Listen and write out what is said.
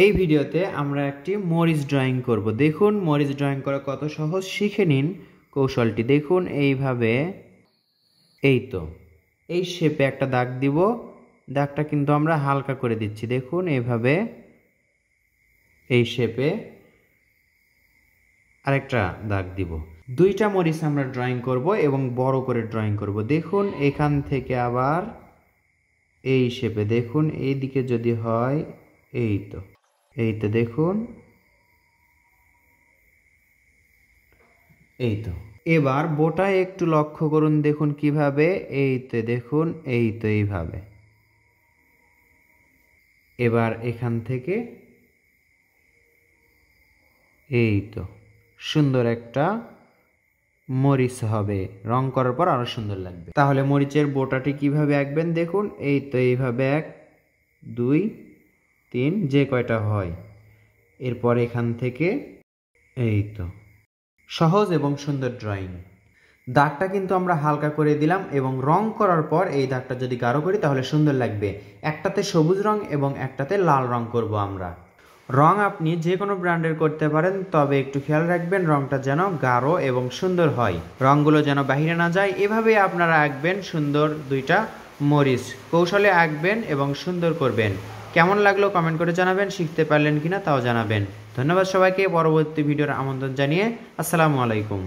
এই ভিডিওতে আমরা একটি মরিচ ড্রয়িং করব। দেখুন মরিচ ড্রয়িং করা কত সহজ, শিখে নিন কৌশলটি। দেখুন এইভাবে, এই তো এই শেপে একটা দাগ দিব। দাগটা কিন্তু আমরা হালকা করে দিচ্ছি। দেখুন এইভাবে এই শেপে আরেকটা দাগ দিব। দুইটা মরিচ আমরা ড্রয়িং করব এবং বড় করে ড্রয়িং করব। দেখুন এখান থেকে আবার এই শেপে, দেখুন এই দিকে যদি হয়, এই তো দেখুন, এই তো। এবার বোটা একটু লক্ষ্য করুন, দেখুন কিভাবে, এই তো দেখুন, এই তো এইভাবে। এবার এখান থেকে এই তো সুন্দর একটা মরিচ হবে। রং করার পর আরো সুন্দর লাগবে। তাহলে মরিচের বোটাটি কিভাবে আঁকবেন দেখুন, এই তো এইভাবে 1 2 3 যে কয়টা হয়। এরপর এখান থেকে এই তো সহজ এবং সুন্দর ড্রয়িং। দাগটা কিন্তু আমরা হালকা করে দিলাম এবং রং করার পর এই দাগটা যদি গাঢ় করি তাহলে সুন্দর লাগবে। একটাতে সবুজ রং এবং একটাতে লাল রং করব আমরা। রং আপনি যে কোনো ব্র্যান্ডের করতে পারেন, তবে একটু খেয়াল রাখবেন রংটা যেন গাঢ় এবং সুন্দর হয়, রংগুলো যেন বাহিরে না যায়। এভাবেই আপনারা আঁকবেন সুন্দর দুইটা মরিচ। কৌশলে আঁকবেন এবং সুন্দর করবেন। কেমন লাগলো কমেন্ট করে জানাবেন, শিখতে পারলেন কিনা তাও জানাবেন। ধন্যবাদ সবাইকে। পরবর্তী ভিডিওর আমন্ত্রণ জানিয়ে আসসালামু আলাইকুম।